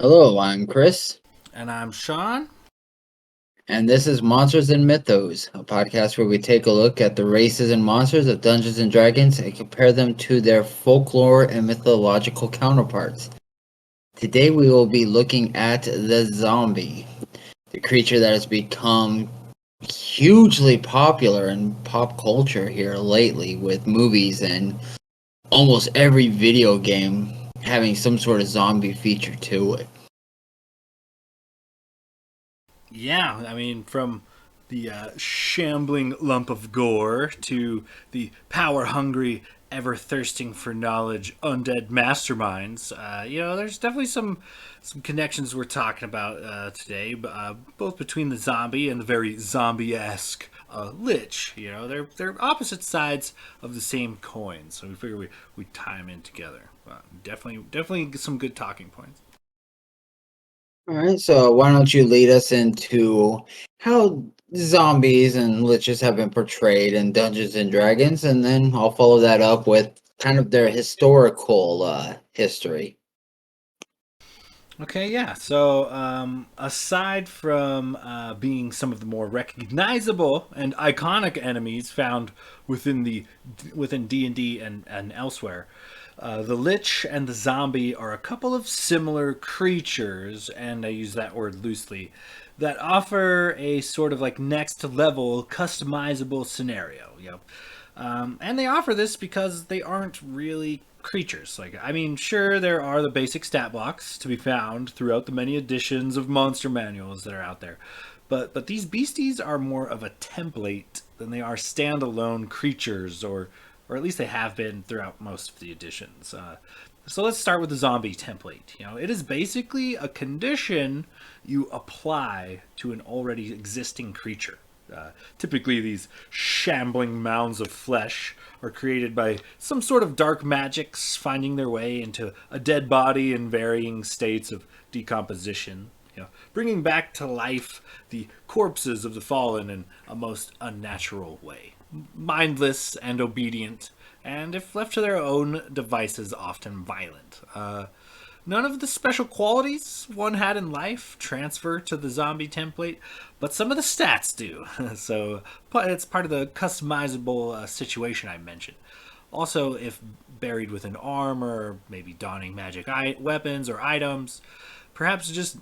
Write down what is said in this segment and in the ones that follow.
Hello, I'm Chris, And I'm Sean. and this is Monsters and Mythos, a podcast where we take a look at the races and monsters of Dungeons and Dragons and compare them to their folklore and mythological counterparts. Today we will be looking at the zombie, the creature that has become hugely popular in pop culture here lately with movies and almost every video game having some sort of zombie feature to it. Yeah, I mean, from the shambling lump of gore to the power hungry, ever thirsting for knowledge undead masterminds. There's definitely some connections we're talking about today, both between the zombie and the very zombie esque Lich. They're opposite sides of the same coin, so we figure we tie them in together. Definitely some good talking points. All right, so why don't you lead us into how zombies and liches have been portrayed in Dungeons and Dragons, and then I'll follow that up with kind of their historical history. Okay, yeah. So, aside from being some of the more recognizable and iconic enemies found within D&D and elsewhere, the Lich and the Zombie are a couple of similar creatures, and I use that word loosely, that offer a sort of like next level customizable scenario. And they offer this because they aren't really creatures. Sure, there are the basic stat blocks to be found throughout the many editions of monster manuals that are out there, but these beasties are more of a template than they are standalone creatures, or at least they have been throughout most of the editions. So let's start with the zombie template. It is basically a condition you apply to an already existing creature. Typically, these shambling mounds of flesh are created by some sort of dark magics finding their way into a dead body in varying states of decomposition, bringing back to life the corpses of the fallen in a most unnatural way. Mindless and obedient, and if left to their own devices, often violent. None of the special qualities one had in life transfer to the zombie template, but some of the stats do. So it's part of the customizable situation I mentioned. Also, if buried within armor, maybe donning magic weapons or items, perhaps just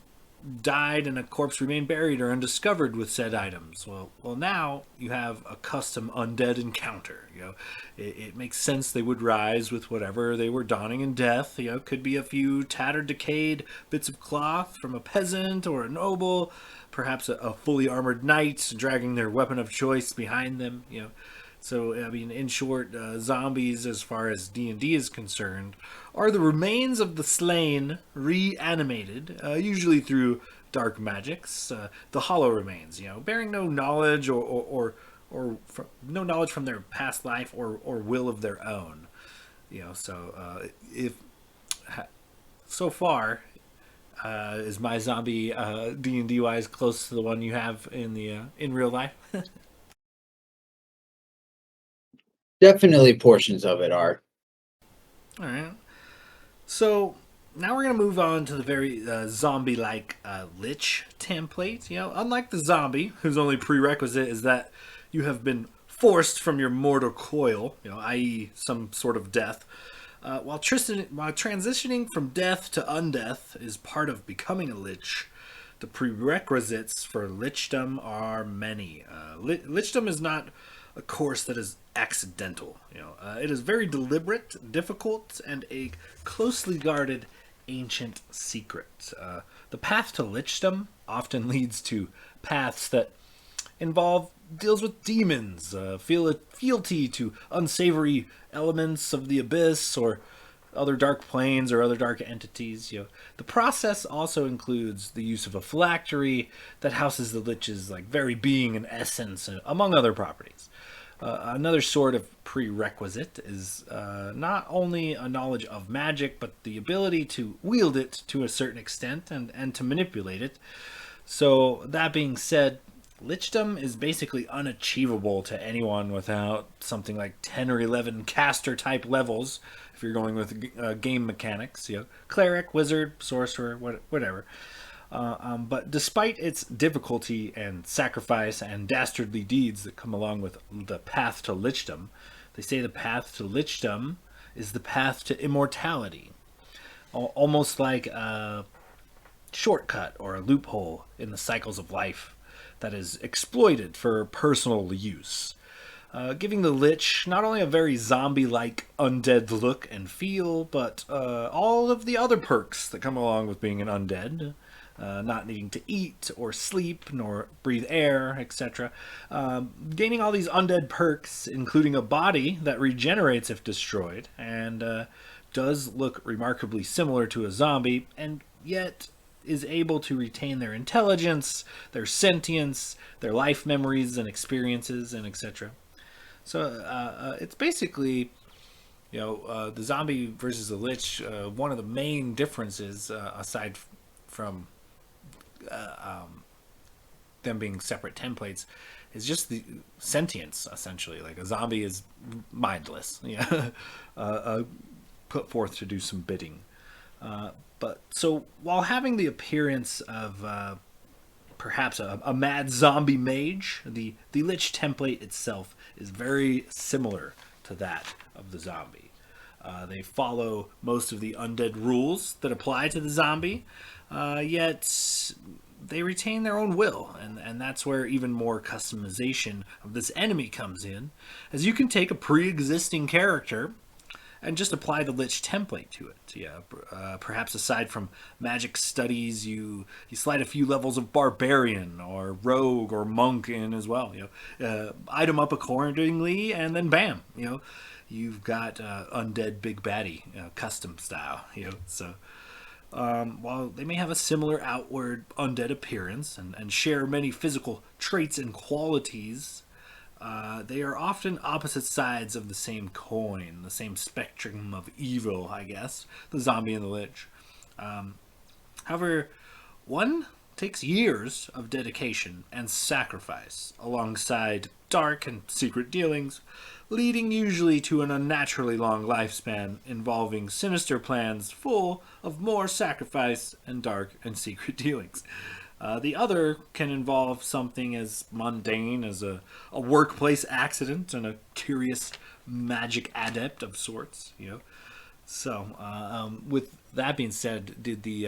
died and a corpse remained buried or undiscovered with said items. Well, now you have a custom undead encounter. It makes sense they would rise with whatever they were donning in death. Could be a few tattered, decayed bits of cloth from a peasant or a noble, perhaps a fully armored knight dragging their weapon of choice behind them. So, I mean, in short, zombies, as far as D&D is concerned, are the remains of the slain reanimated, usually through dark magics. The hollow remains, bearing no knowledge or no knowledge from their past life or will of their own. If so far is my zombie D&D wise close to the one you have in real life? Definitely portions of it are. All right. So now we're going to move on to the very zombie like Lich template. Unlike the zombie, whose only prerequisite is that you have been forced from your mortal coil, i.e., some sort of death. While transitioning from death to undeath is part of becoming a Lich, the prerequisites for Lichdom are many. Lichdom is not a course that is accidental. It is very deliberate, difficult, and a closely guarded ancient secret. The path to Lichdom often leads to paths that involve deals with demons, fealty to unsavory elements of the abyss, or other dark planes or other dark entities. The process also includes the use of a phylactery that houses the lich's like very being and essence, among other properties. Another sort of prerequisite is not only a knowledge of magic, but the ability to wield it to a certain extent and to manipulate it. So, that being said, Lichdom is basically unachievable to anyone without something like 10 or 11 caster type levels. If you're going with game mechanics, cleric, wizard, sorcerer, whatever. But despite its difficulty and sacrifice and dastardly deeds that come along with the path to lichdom, they say the path to lichdom is the path to immortality. Almost like a shortcut or a loophole in the cycles of life that is exploited for personal use. Giving the Lich not only a very zombie like undead look and feel, but all of the other perks that come along with being an undead. Not needing to eat or sleep nor breathe air, etc. Gaining all these undead perks, including a body that regenerates if destroyed, and does look remarkably similar to a zombie, and yet is able to retain their intelligence, their sentience, their life memories and experiences, and etc. So it's basically, the zombie versus the lich. One of the main differences, aside from them being separate templates, is just the sentience. Essentially, like a zombie is mindless, put forth to do some bidding. But so while having the appearance of perhaps a mad zombie mage, the Lich template itself is very similar to that of the zombie. They follow most of the undead rules that apply to the zombie, yet they retain their own will, and that's where even more customization of this enemy comes in, as you can take a pre-existing character and just apply the Lich template to it. Perhaps aside from magic studies, you slide a few levels of barbarian or rogue or monk in as well. Item up accordingly, and then bam, you've got undead big baddie, custom style. So. While they may have a similar outward undead appearance and share many physical traits and qualities, they are often opposite sides of the same coin, the same spectrum of evil, I guess, the zombie and the lich. However, one takes years of dedication and sacrifice alongside dark and secret dealings, leading usually to an unnaturally long lifespan involving sinister plans full of more sacrifice and dark and secret dealings. The other can involve something as mundane as a workplace accident and a curious magic adept of sorts, So, with that being said, did the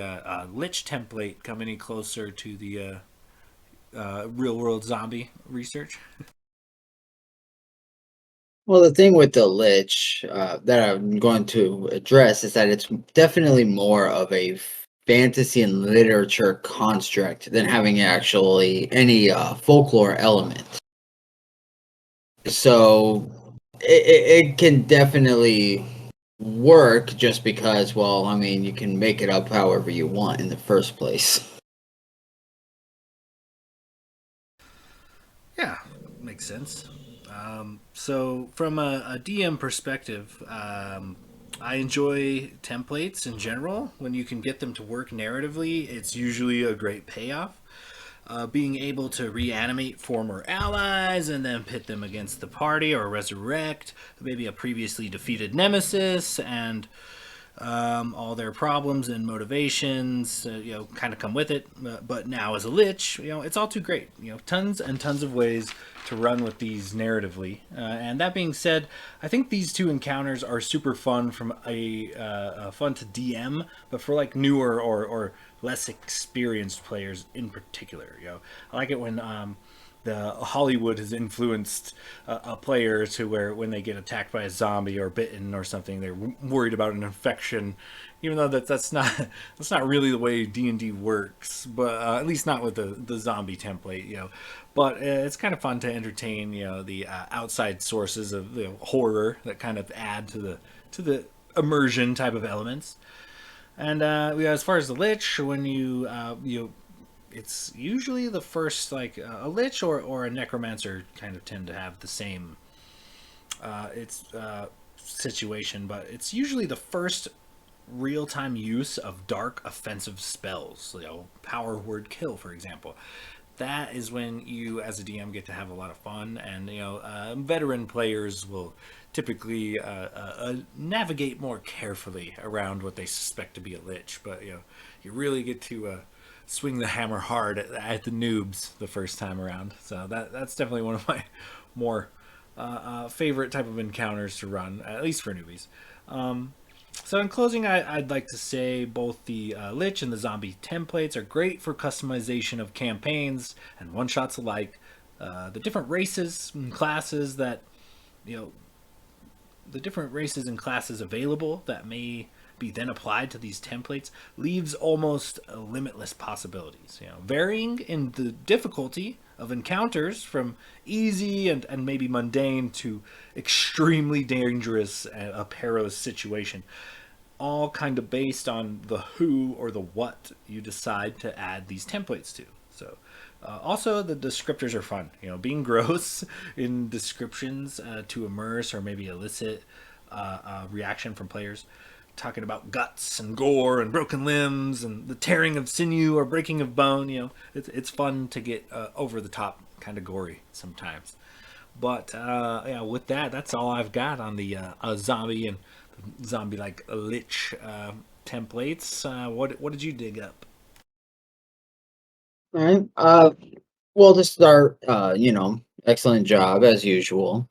Lich template come any closer to the real world zombie research? Well, the thing with the Lich that I'm going to address is that it's definitely more of a fantasy and literature construct than having actually any folklore element. So it can definitely work just because, well, I mean, you can make it up however you want in the first place. Yeah, makes sense. So, from a DM perspective, I enjoy templates in general. When you can get them to work narratively, it's usually a great payoff. Being able to reanimate former allies and then pit them against the party or resurrect maybe a previously defeated nemesis, and all their problems and motivations, kind of come with it. But now as a lich, it's all too great. Tons and tons of ways to run with these narratively. And that being said, I think these two encounters are super fun from fun to DM, but for like newer or less experienced players in particular. I like it when the Hollywood has influenced a player to where when they get attacked by a zombie or bitten or something, they're worried about an infection, even though that's not that's not really the way D&D works. But at least not with the zombie template. But it's kind of fun to entertain the outside sources of horror that kind of add to the immersion type of elements. And as far as the lich, when it's usually the first, like a lich or a necromancer kind of tend to have the same situation, but it's usually the first real time use of dark offensive spells, power word kill, for example. that is when you, as a DM, get to have a lot of fun, and veteran players will typically navigate more carefully around what they suspect to be a lich. But you really get to swing the hammer hard at the noobs the first time around. So that's definitely one of my more favorite type of encounters to run, at least for newbies. So in closing, I'd like to say both the Lich and the Zombie templates are great for customization of campaigns and one-shots alike. The different races and classes that, you know, the different races and classes available that may be then applied to these templates leaves almost limitless possibilities. Varying in the difficulty of encounters from easy and maybe mundane to extremely dangerous and a perilous situation, all kind of based on the who or the what you decide to add these templates to. So also, the descriptors are fun. Being gross in descriptions to immerse or maybe elicit a reaction from players. Talking about guts and gore and broken limbs and the tearing of sinew or breaking of bone. It's fun to get over the top, kind of gory sometimes. But with that, that's all I've got on the zombie and zombie like lich templates. What did you dig up? All right. Well, to start, excellent job as usual.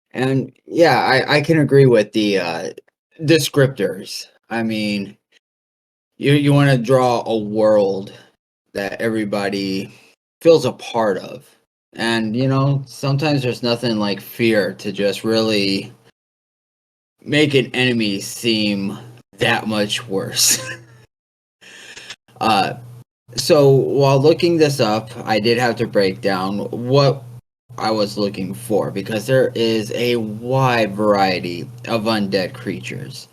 And yeah, I can agree with the descriptors. I mean, you want to draw a world that everybody feels a part of. And, sometimes there's nothing like fear to just really make an enemy seem that much worse. uh, so while looking this up, I did have to break down what I was looking for because there is a wide variety of undead creatures.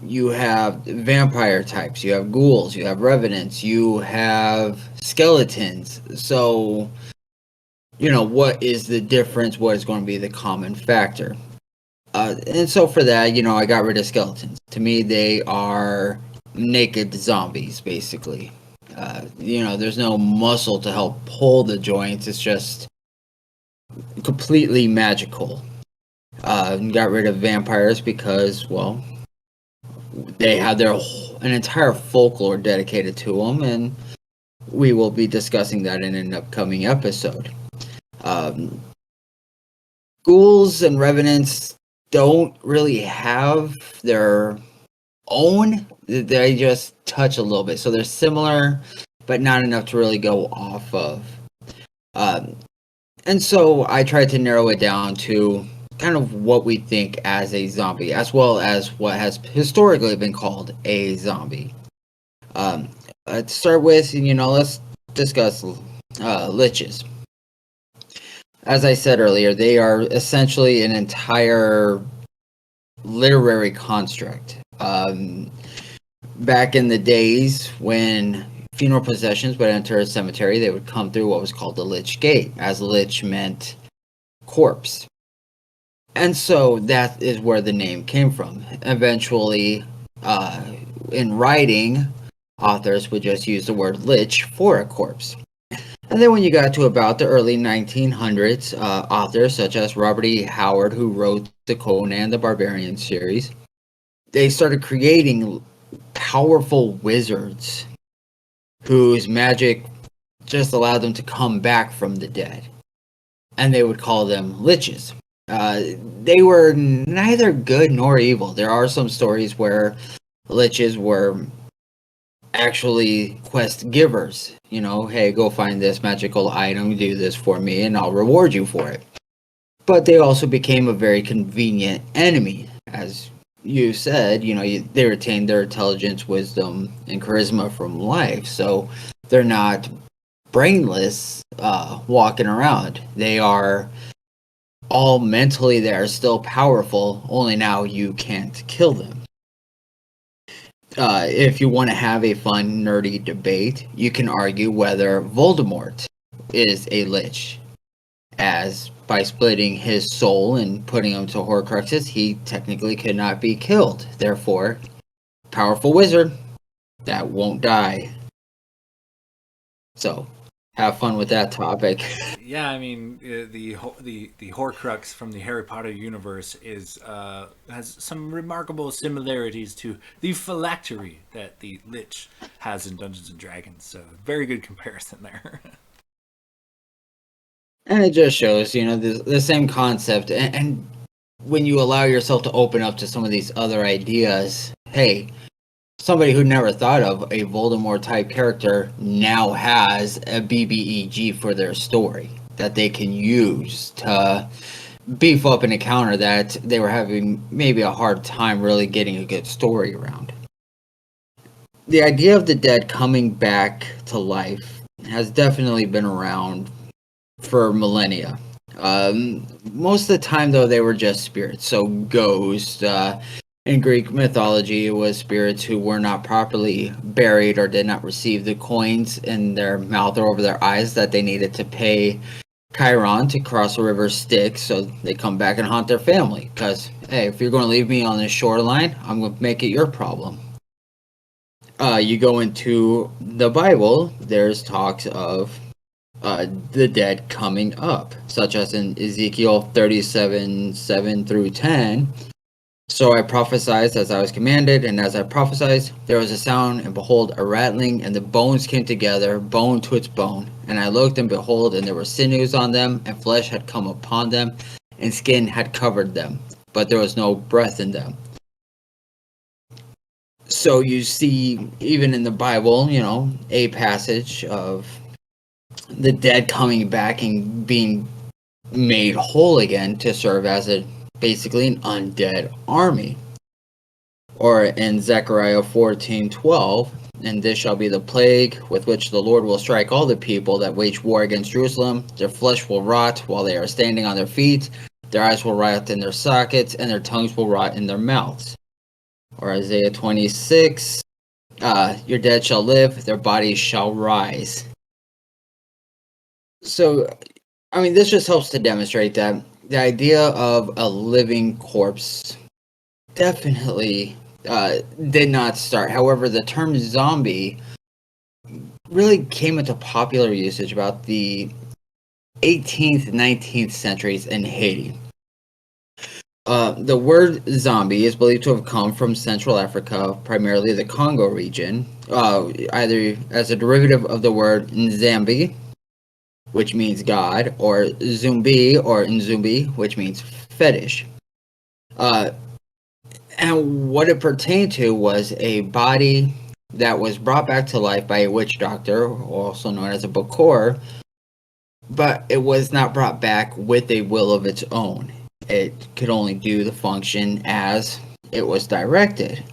You have vampire types, you have ghouls, you have revenants, you have skeletons. So, what is the difference? What is going to be the common factor? And so for that, I got rid of skeletons. To me, they are naked zombies, basically. There's no muscle to help pull the joints. It's just completely magical. Got rid of vampires because, well, they have an entire folklore dedicated to them, and we will be discussing that in an upcoming episode. Ghouls and revenants don't really have their own. They just touch a little bit, so they're similar, but not enough to really go off of. And so I tried to narrow it down to kind of what we think as a zombie, as well as what has historically been called a zombie. To start with, let's discuss liches. As I said earlier, they are essentially an entire literary construct. Back in the days when funeral processions would enter a cemetery, they would come through what was called the Lich Gate, as Lich meant corpse. And so that is where the name came from. Eventually, in writing, authors would just use the word lich for a corpse. And then when you got to about the early 1900s, authors such as Robert E. Howard, who wrote the Conan the Barbarian series, they started creating powerful wizards whose magic just allowed them to come back from the dead. And they would call them liches. They were neither good nor evil. There are some stories where liches were actually quest givers. Hey, go find this magical item, do this for me, and I'll reward you for it. But they also became a very convenient enemy. As you said, they retain their intelligence, wisdom, and charisma from life. So they're not brainless walking around. They are all mentally there, still powerful, only now you can't kill them. If you want to have a fun, nerdy debate, you can argue whether Voldemort is a lich, as by splitting his soul and putting him to Horcruxes, he technically could not be killed. Therefore, powerful wizard that won't die. So, have fun with that topic. Yeah, I mean the Horcrux from the Harry Potter universe is has some remarkable similarities to the phylactery that the Lich has in Dungeons and Dragons. So very good comparison there. And it just shows, the same concept. And when you allow yourself to open up to some of these other ideas, hey, somebody who never thought of a Voldemort type character now has a BBEG for their story that they can use to beef up an encounter that they were having maybe a hard time really getting a good story around. The idea of the dead coming back to life has definitely been around for millennia. Most of the time, though, they were just spirits. So, ghosts. In Greek mythology, it was spirits who were not properly buried or did not receive the coins in their mouth or over their eyes that they needed to pay Chiron to cross the river Styx, so they come back and haunt their family. Because, hey, if you're going to leave me on the shoreline, I'm going to make it your problem. You go into the Bible, there's talks of the dead coming up, such as in Ezekiel 37:7 through 10. So I prophesied as I was commanded, and as I prophesied, there was a sound, and behold, a rattling, and the bones came together, bone to its bone. And I looked, and behold, and there were sinews on them, and flesh had come upon them, and skin had covered them, but there was no breath in them. So you see, even in the Bible, a passage of the dead coming back and being made whole again to serve as basically an undead army. Or in Zechariah 14:12, and this shall be the plague with which the Lord will strike all the people that wage war against Jerusalem. Their flesh will rot while they are standing on their feet. Their eyes will rot in their sockets, and their tongues will rot in their mouths. Or Isaiah 26, your dead shall live, their bodies shall rise. So, I mean, this just helps to demonstrate that the idea of a living corpse definitely did not start. However, the term zombie really came into popular usage about the 18th, 19th centuries in Haiti. The word zombie is believed to have come from Central Africa, primarily the Congo region, either as a derivative of the word Nzambi, which means God, or Zumbi or Nzumbi, which means fetish. And what it pertained to was a body that was brought back to life by a witch doctor, also known as a Bokor, but it was not brought back with a will of its own. It could only do the function as it was directed.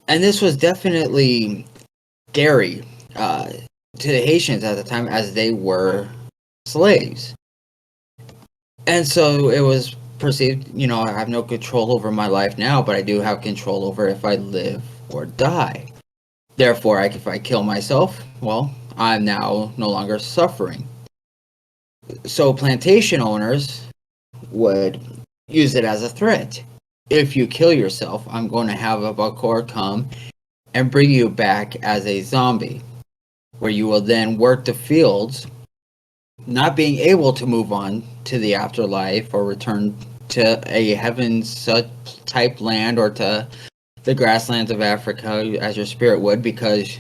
And this was definitely scary to the Haitians at the time, as they were slaves. And so it was perceived, I have no control over my life now, but I do have control over if I live or die. Therefore, if I kill myself, well, I'm now no longer suffering. So plantation owners would use it as a threat. If you kill yourself, I'm going to have a Bakor come and bring you back as a zombie, where you will then work the fields, not being able to move on to the afterlife or return to a heaven's type land or to the grasslands of Africa as your spirit would, because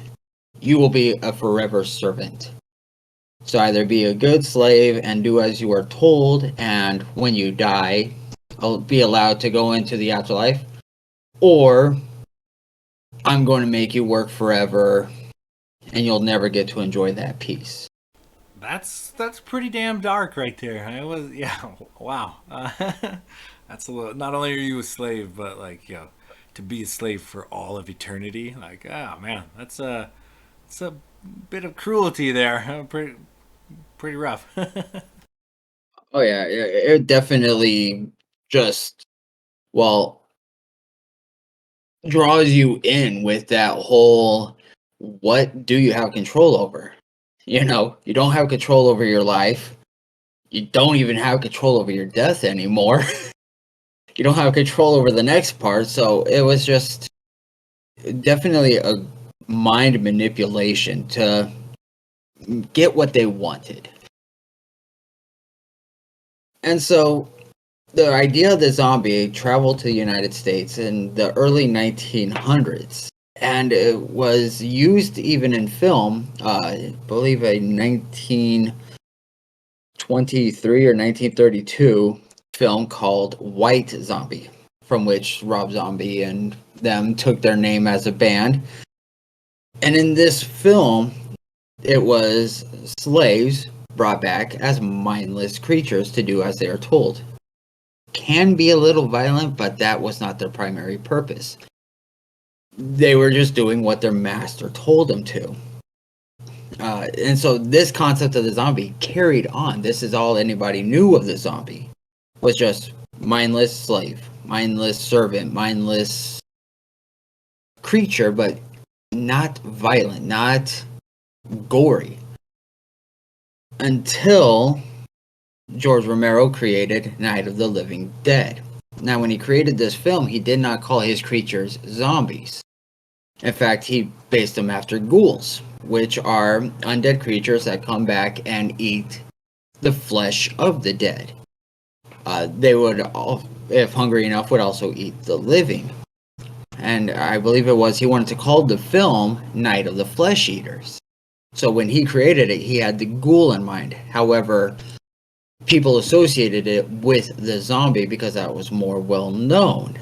you will be a forever servant. So either be a good slave and do as you are told, and when you die, be allowed to go into the afterlife, or I'm going to make you work forever and you'll never get to enjoy that peace. That's pretty damn dark right there. I was wow. That's a little. Not only are you a slave, but like to be a slave for all of eternity. Like oh man, it's a bit of cruelty there. Pretty rough. Oh yeah, it definitely just, well, draws you in with that whole, what do you have control over? You don't have control over your life. You don't even have control over your death anymore. You don't have control over the next part. So it was just definitely a mind manipulation to get what they wanted. And so the idea of the zombie traveled to the United States in the early 1900s. And it was used even in film. I believe a 1923 or 1932 film called White Zombie, from which Rob Zombie and them took their name as a band. And in this film, it was slaves brought back as mindless creatures to do as they are told. Can be a little violent, but that was not their primary purpose. They were just doing what their master told them to. And so this concept of the zombie carried on. This is all anybody knew of the zombie, was just mindless slave, mindless servant, mindless creature, but not violent, not gory. Until George Romero created Night of the Living Dead. Now, when he created this film, he did not call his creatures zombies. In fact, he based them after ghouls, which are undead creatures that come back and eat the flesh of the dead. They would, if hungry enough, would also eat the living. And I believe it was he wanted to call the film Night of the Flesh Eaters. So when he created it, he had the ghoul in mind. However, people associated it with the zombie because that was more well known.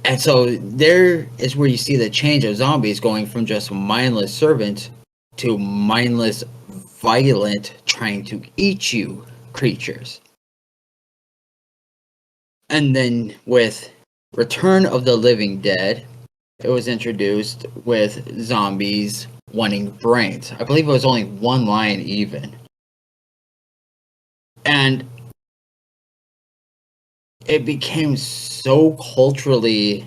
And so there is where you see the change of zombies going from just mindless servant to mindless, violent, trying to eat you creatures. And then with Return of the Living Dead, it was introduced with zombies wanting brains. I believe it was only one line even. And it became so culturally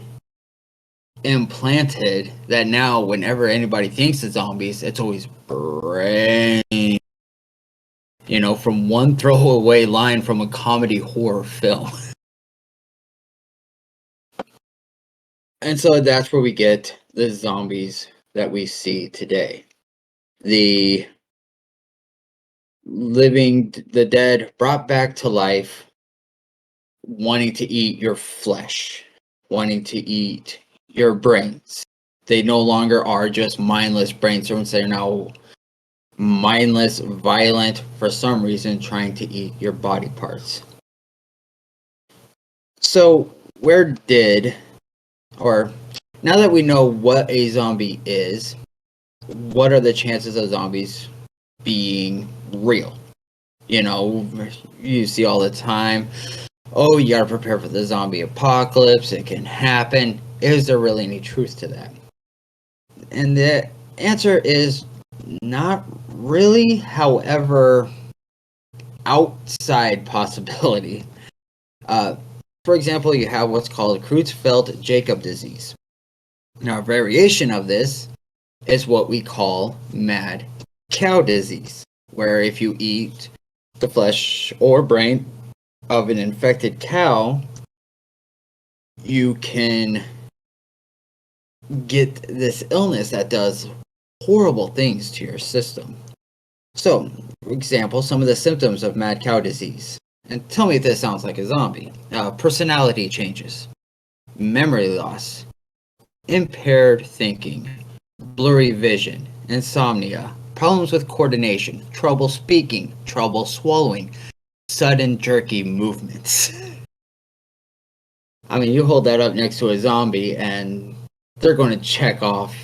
implanted that now whenever anybody thinks of zombies, it's always brain. You know, from one throwaway line from a comedy horror film. And so that's where we get the zombies that we see today. The dead brought back to life, wanting to eat your flesh, wanting to eat your brains. They no longer are just mindless brain servants. They're now mindless, violent, for some reason, trying to eat your body parts. So, now that we know what a zombie is, what are the chances of zombies being real? You know, you see all the time, oh, you gotta prepare for the zombie apocalypse, it can happen. Is there really any truth to that? And the answer is not really. However, outside possibility. For example, you have what's called Creutzfeldt-Jakob disease. Now, a variation of this is what we call mad cow disease, where if you eat the flesh or brain of an infected cow, you can get this illness that does horrible things to your system. So, for example, some of the symptoms of mad cow disease. And tell me if this sounds like a zombie. Personality changes, memory loss, impaired thinking, blurry vision, insomnia, problems with coordination, trouble speaking, trouble swallowing, sudden jerky movements. I mean, you hold that up next to a zombie and they're going to check off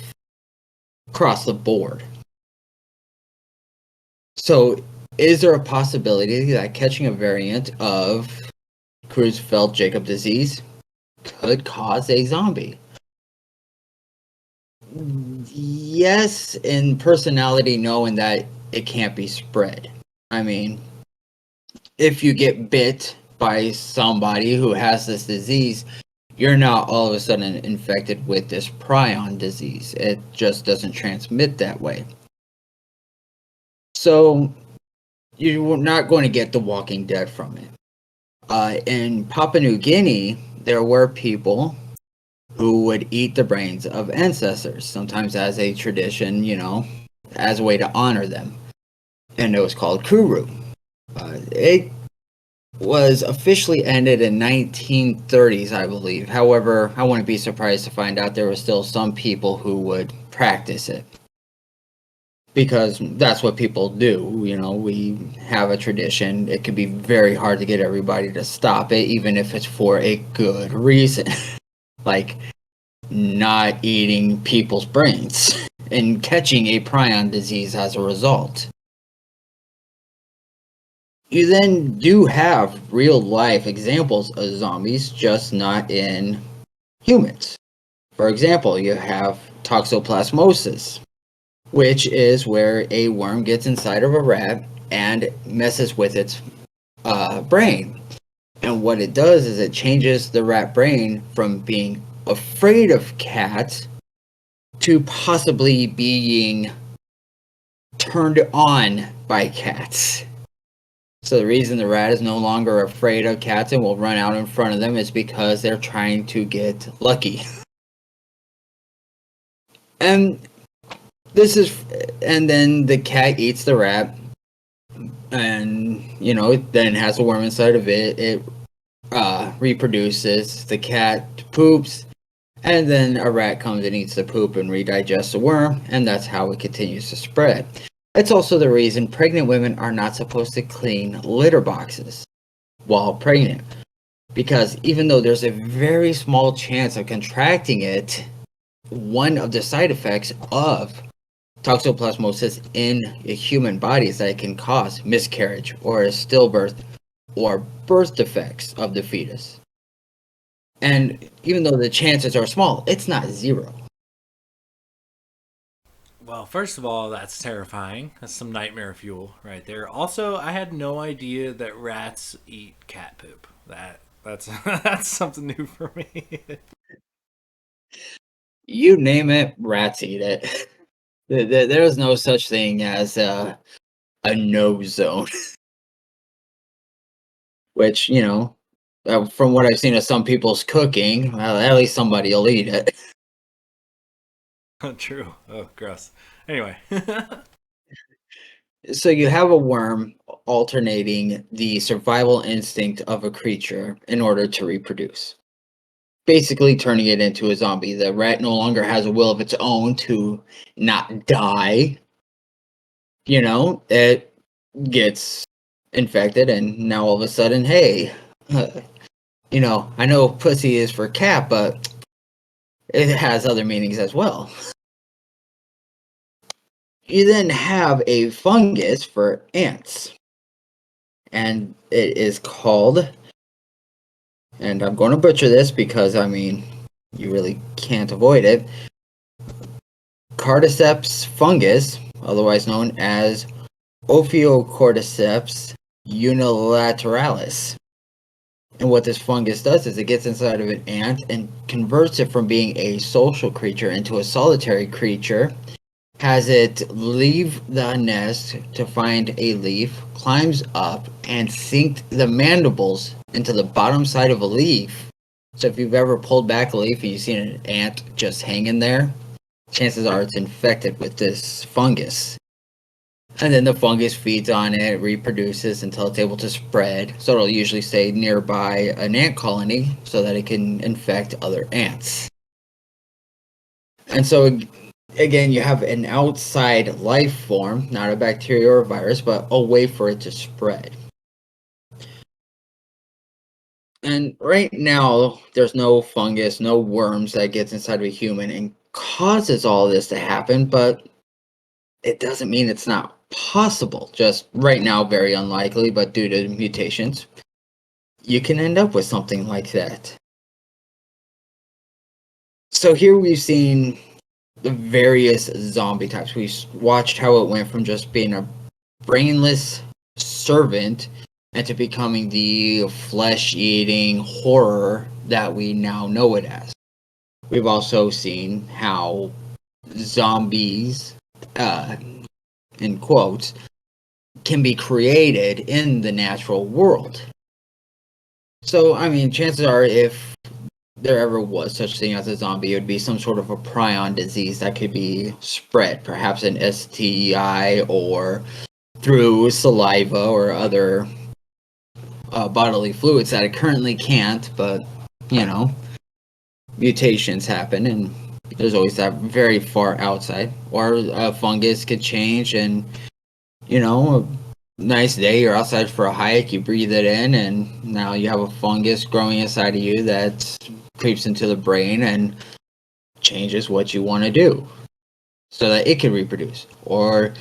across the board. So, is there a possibility that catching a variant of Creutzfeldt-Jakob disease could cause a zombie? Yes, in personality, knowing that it can't be spread. I mean, if you get bit by somebody who has this disease, you're not all of a sudden infected with this prion disease. It just doesn't transmit that way. So, you're not going to get the Walking Dead from it. In Papua New Guinea, there were people who would eat the brains of ancestors, sometimes as a tradition, you know, as a way to honor them. And it was called Kuru. It was officially ended in 1930s, I believe. However, I wouldn't be surprised to find out there were still some people who would practice it. Because that's what people do, you know, we have a tradition. It can be very hard to get everybody to stop it, even if it's for a good reason. Like not eating people's brains and catching a prion disease as a result. You then do have real life examples of zombies, just not in humans. For example, you have toxoplasmosis, which is where a worm gets inside of a rat and messes with its brain. And what it does is it changes the rat brain from being afraid of cats to possibly being turned on by cats. So the reason the rat is no longer afraid of cats and will run out in front of them is because they're trying to get lucky. And then the cat eats the rat, and you know, it then has a worm inside of it. It reproduces. The cat poops, and then a rat comes and eats the poop and redigests the worm, and that's how it continues to spread. It's also the reason pregnant women are not supposed to clean litter boxes while pregnant, because even though there's a very small chance of contracting it, one of the side effects of toxoplasmosis in a human body is that it can cause miscarriage or a stillbirth or birth defects of the fetus. And even though the chances are small, it's not zero. Well, first of all, that's terrifying. That's some nightmare fuel right there. Also, I had no idea that rats eat cat poop. That's that's something new for me. You name it, rats eat it. There is no such thing as a no zone, which, you know, from what I've seen of some people's cooking, well, at least somebody will eat it. True. Oh, gross. Anyway. So you have a worm alternating the survival instinct of a creature in order to reproduce, basically turning it into a zombie. The rat no longer has a will of its own to not die. You know, it gets infected, and now all of a sudden, hey, you know, I know pussy is for cat, but it has other meanings as well. You then have a fungus for ants, and it is called, and I'm going to butcher this because, I mean, you really can't avoid it, Cordyceps fungus, otherwise known as Ophiocordyceps unilateralis. And what this fungus does is it gets inside of an ant and converts it from being a social creature into a solitary creature, has it leave the nest to find a leaf, climbs up, and sink the mandibles into the bottom side of a leaf. So if you've ever pulled back a leaf and you've seen an ant just hanging there, chances are it's infected with this fungus. And then the fungus feeds on it, reproduces until it's able to spread. So it'll usually stay nearby an ant colony so that it can infect other ants. And so, again, you have an outside life form, not a bacteria or a virus, but a way for it to spread. And right now, there's no fungus, no worms that gets inside of a human and causes all this to happen, but it doesn't mean it's not possible. Just right now, very unlikely, but due to mutations, you can end up with something like that. So here we've seen the various zombie types. We watched how it went from just being a brainless servant and to becoming the flesh-eating horror that we now know it as. We've also seen how zombies, in quotes, can be created in the natural world. So, I mean, chances are if there ever was such thing as a zombie, it would be some sort of a prion disease that could be spread, perhaps an STI or through saliva or other bodily fluids that it currently can't, but, you know, mutations happen and there's always that very far outside. Or a fungus could change and, you know, a nice day you're outside for a hike, you breathe it in, and now you have a fungus growing inside of you that creeps into the brain and changes what you want to do so that it can reproduce. Or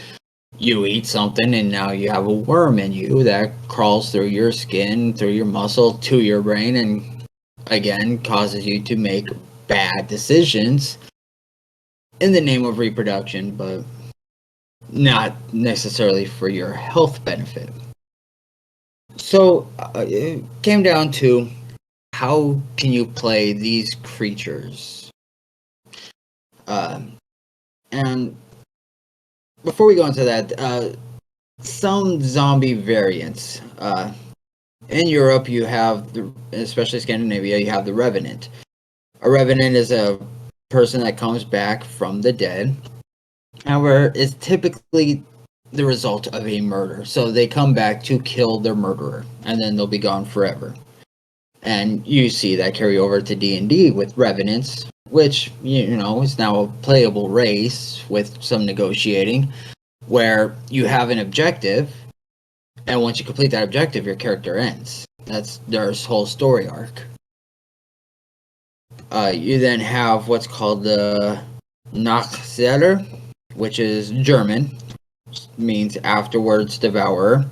you eat something and now you have a worm in you that crawls through your skin, through your muscle, to your brain, and again causes you to make bad decisions in the name of reproduction, but not necessarily for your health benefit. So it came down to, how can you play these creatures? And before we go into that, some zombie variants. In Europe, you have, especially Scandinavia, you have the Revenant. A Revenant is a person that comes back from the dead. However, it's typically the result of a murder. So they come back to kill their murderer, and then they'll be gone forever. And you see that carry over to D&D with Revenants, which, you know, is now a playable race with some negotiating, where you have an objective, and once you complete that objective, your character ends. That's their whole story arc. You then have what's called the Nachseller, which is German, means afterwards devourer,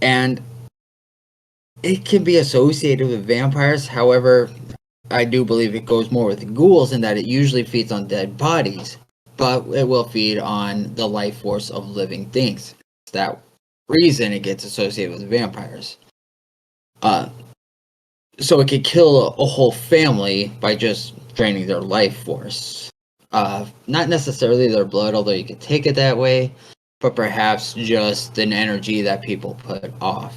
and it can be associated with vampires. However, I do believe it goes more with ghouls in that it usually feeds on dead bodies, but it will feed on the life force of living things. It's that reason it gets associated with vampires. So it could kill a whole family by just draining their life force. Not necessarily their blood, although you could take it that way, but perhaps just an energy that people put off.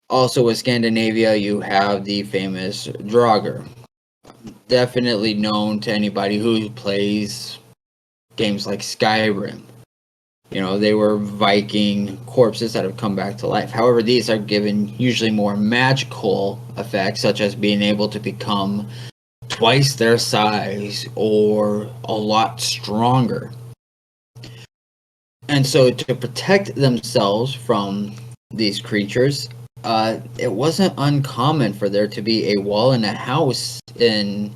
Also, with Scandinavia, you have the famous Draugr. Definitely known to anybody who plays games like Skyrim. You know, they were Viking corpses that have come back to life. However, these are given usually more magical effects, such as being able to become twice their size or a lot stronger. And so to protect themselves from these creatures, it wasn't uncommon for there to be a wall in a house in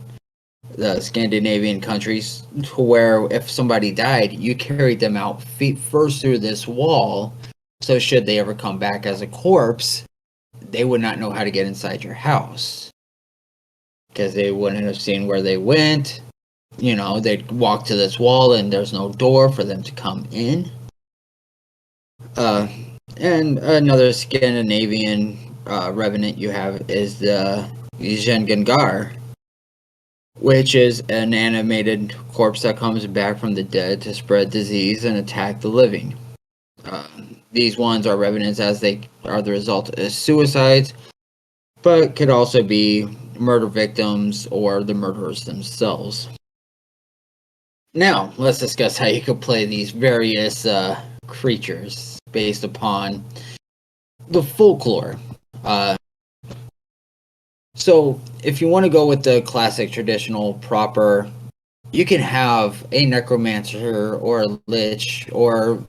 the Scandinavian countries to where if somebody died, you carried them out feet first through this wall, so should they ever come back as a corpse, they would not know how to get inside your house. Because they wouldn't have seen where they went. You know, they'd walk to this wall and there's no door for them to come in. And another Scandinavian revenant you have is the Gengengar, which is an animated corpse that comes back from the dead to spread disease and attack the living. These ones are revenants as they are the result of suicides, but could also be murder victims or the murderers themselves. Now, let's discuss how you could play these various creatures based upon the folklore. So, if you want to go with the classic, traditional, proper, you can have a necromancer or a lich or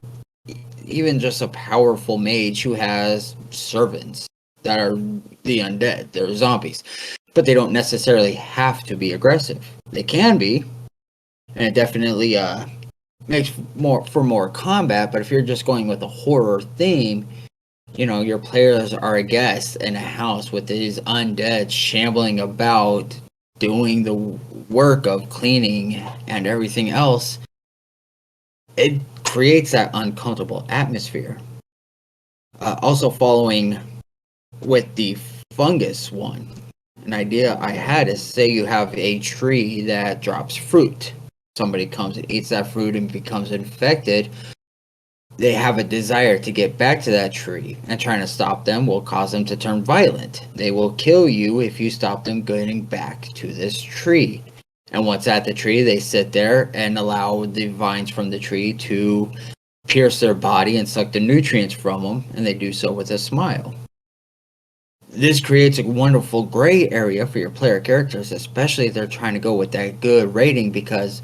even just a powerful mage who has servants that are the undead. They're zombies. But they don't necessarily have to be aggressive. They can be, and it definitely makes for more combat, but if you're just going with a horror theme, you know, your players are a guest in a house with these undead shambling about, doing the work of cleaning and everything else. It creates that uncomfortable atmosphere. Also following with the fungus one, an idea I had is, say you have a tree that drops fruit. Somebody comes and eats that fruit and becomes infected. they have a desire to get back to that tree, and trying to stop them will cause them to turn violent. They will kill you if you stop them getting back to this tree. And once at the tree, they sit there and allow the vines from the tree to pierce their body and suck the nutrients from them, and they do so with a smile. This creates a wonderful gray area for your player characters, especially if they're trying to go with that good rating, because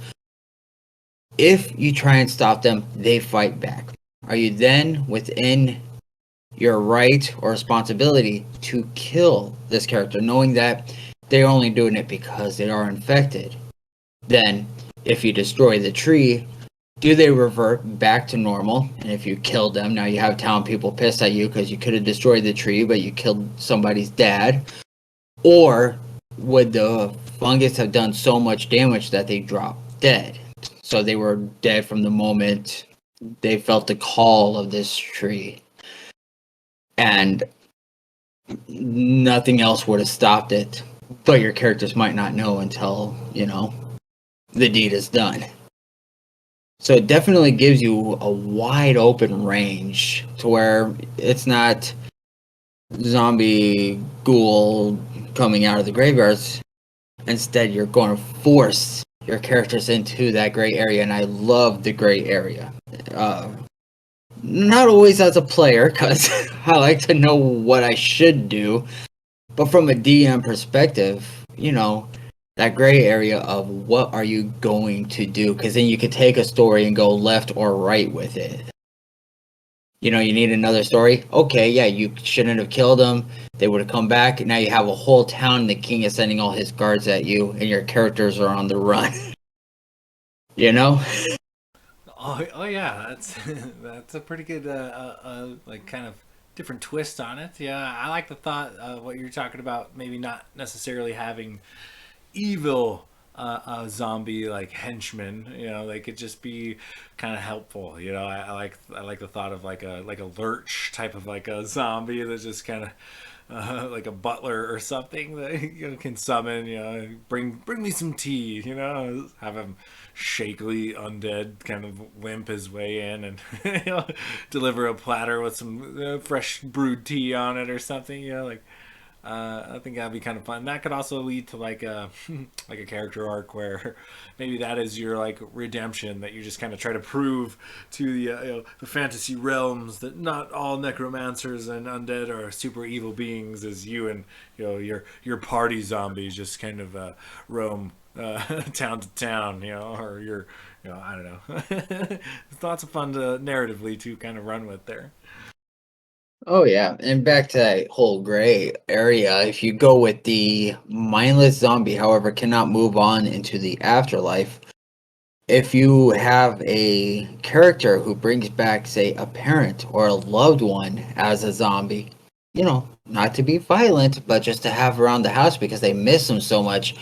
if you try and stop them, they fight back. Are you then within your right or responsibility to kill this character, knowing that they're only doing it because they are infected? Then, if you destroy the tree, do they revert back to normal? And if you kill them, now you have town people pissed at you because you could have destroyed the tree, but you killed somebody's dad. Or would the fungus have done so much damage that they dropped dead? So they were dead from the moment they felt the call of this tree. And nothing else would have stopped it. But your characters might not know until, the deed is done. So it definitely gives you a wide open range to where it's not zombie ghoul coming out of the graveyards. Instead, you're going to force your characters into that gray area, and I love the gray area. Not always as a player, because I like to know what I should do, but from a DM perspective, that gray area of what are you going to do, because then you could take a story and go left or right with it. You need another story? Okay, yeah, you shouldn't have killed them. They would have come back, and now you have a whole town, the king is sending all his guards at you, and your characters are on the run. Oh yeah, that's that's a pretty good like kind of different twist on it. Yeah, I like the thought of what you're talking about. Maybe not necessarily having evil zombie like henchmen. They could just be kind of helpful. I like the thought of like a lurch type of like a zombie that's just kind of like a butler or something that can summon. Bring me some tea. Have him shakily undead kind of limp his way in and deliver a platter with some fresh brewed tea on it or something. I think that'd be kind of fun. That could also lead to like a like a character arc where maybe that is your like redemption, that you just kind of try to prove to the fantasy realms that not all necromancers and undead are super evil beings, as you and your party zombies just kind of roam town to town, or your I don't know. It's lots of fun to narratively to kind of run with there. Oh yeah, and back to that whole gray area, if you go with the mindless zombie, however, cannot move on into the afterlife, if you have a character who brings back, say, a parent or a loved one as a zombie, not to be violent, but just to have around the house because they miss them so much,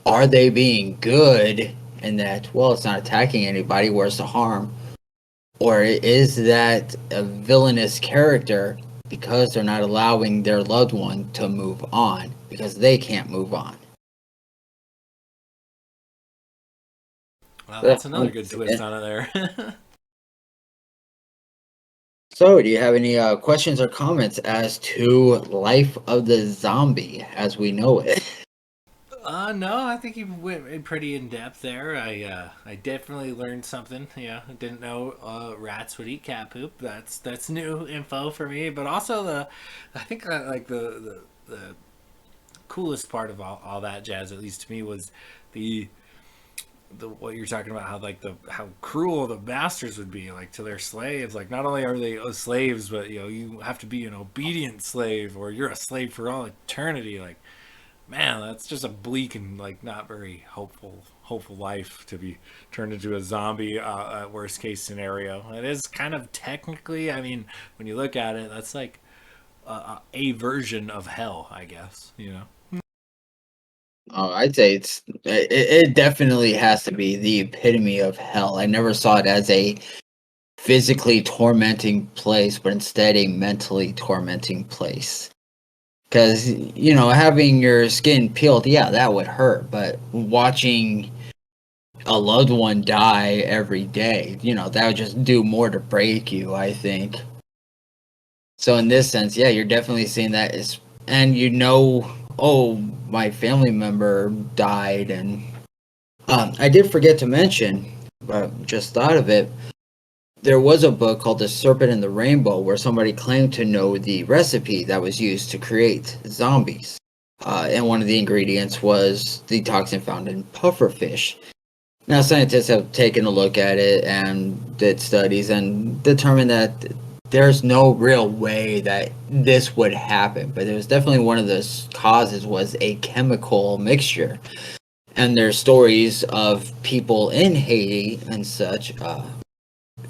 are they being good in that, well, it's not attacking anybody, where's the harm? Or is that a villainous character because they're not allowing their loved one to move on because they can't move on? Well, So, that's another good twist on it there. so do you have any questions or comments as to Life of the Zombie as we know it? No, I think you went pretty in depth there. I definitely learned something. I didn't know rats would eat cat poop. That's new info for me. But also I think like the coolest part of all that jazz, at least to me, was the what you're talking about, how like the how cruel the masters would be like to their slaves. Like not only are they slaves, but you have to be an obedient slave, or you're a slave for all eternity. Like, man, that's just a bleak and like not very hopeful life to be turned into a zombie at worst case scenario. It is kind of technically, I mean, when you look at it, that's like a version of hell, I guess. Oh, I'd say it definitely has to be the epitome of hell. I never saw it as a physically tormenting place, but instead a mentally tormenting place. Because, having your skin peeled, yeah, that would hurt. But watching a loved one die every day. That would just do more to break you, I think. So in this sense, yeah, you're definitely seeing that and oh, my family member died, and I did forget to mention, just thought of it. There was a book called The Serpent and the Rainbow where somebody claimed to know the recipe that was used to create zombies. And one of the ingredients was the toxin found in pufferfish. Now, scientists have taken a look at it and did studies and determined that there's no real way that this would happen, but it was definitely one of the causes was a chemical mixture. And there's stories of people in Haiti and such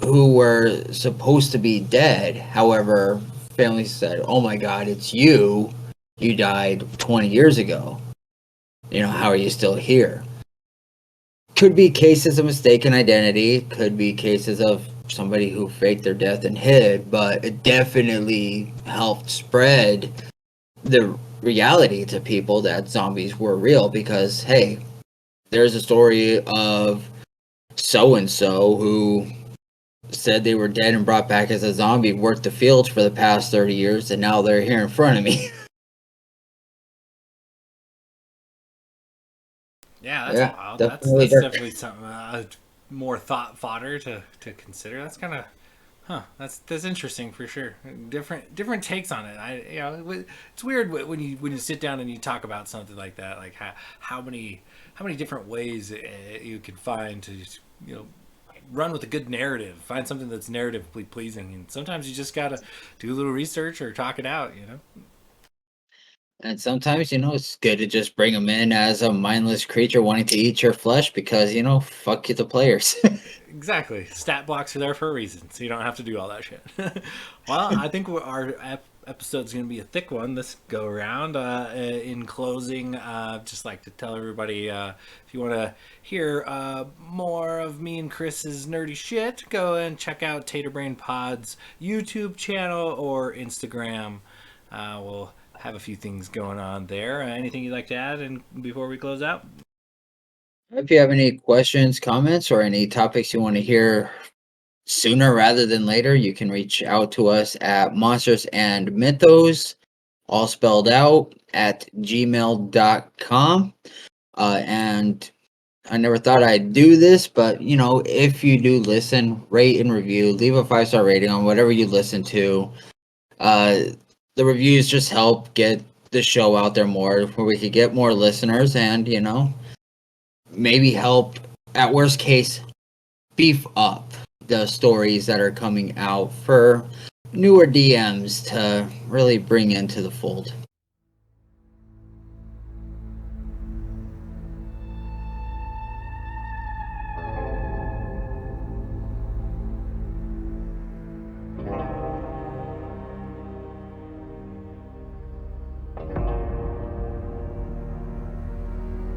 who were supposed to be dead. However, families said, "Oh my God, it's you! You died 20 years ago. How are you still here?" Could be cases of mistaken identity. Could be cases of somebody who faked their death and hid, but it definitely helped spread the reality to people that zombies were real because, hey, there's a story of so and so who said they were dead and brought back as a zombie, worked the fields for the past 30 years, and now they're here in front of me. Yeah, that's Yeah, wild. That's definitely. that's definitely something more thought fodder to consider. That's kind of That's interesting for sure. Different takes on it. It's weird when you sit down and you talk about something like that. Like how many different ways you can find to run with a good narrative. Find something that's narratively pleasing, and sometimes you just gotta do a little research or talk it out. And sometimes, it's good to just bring them in as a mindless creature wanting to eat your flesh because, fuck you, the players. Exactly. Stat blocks are there for a reason, so you don't have to do all that shit. Well, I think our episode's going to be a thick one this go around. In closing, just like to tell everybody if you want to hear more of me and Chris's nerdy shit, go and check out Taterbrain Pod's YouTube channel or Instagram. We'll have a few things going on there. Anything you'd like to add and before we close out? If you have any questions, comments, or any topics you want to hear sooner rather than later, you can reach out to us at Monsters and Mythos, all spelled out, at gmail.com. And I never thought I'd do this, but if you do listen, rate and review, leave a 5-star rating on whatever you listen to. Uh, the reviews just help get the show out there more, where we could get more listeners and maybe help, at worst case, beef up the stories that are coming out for newer DMs to really bring into the fold.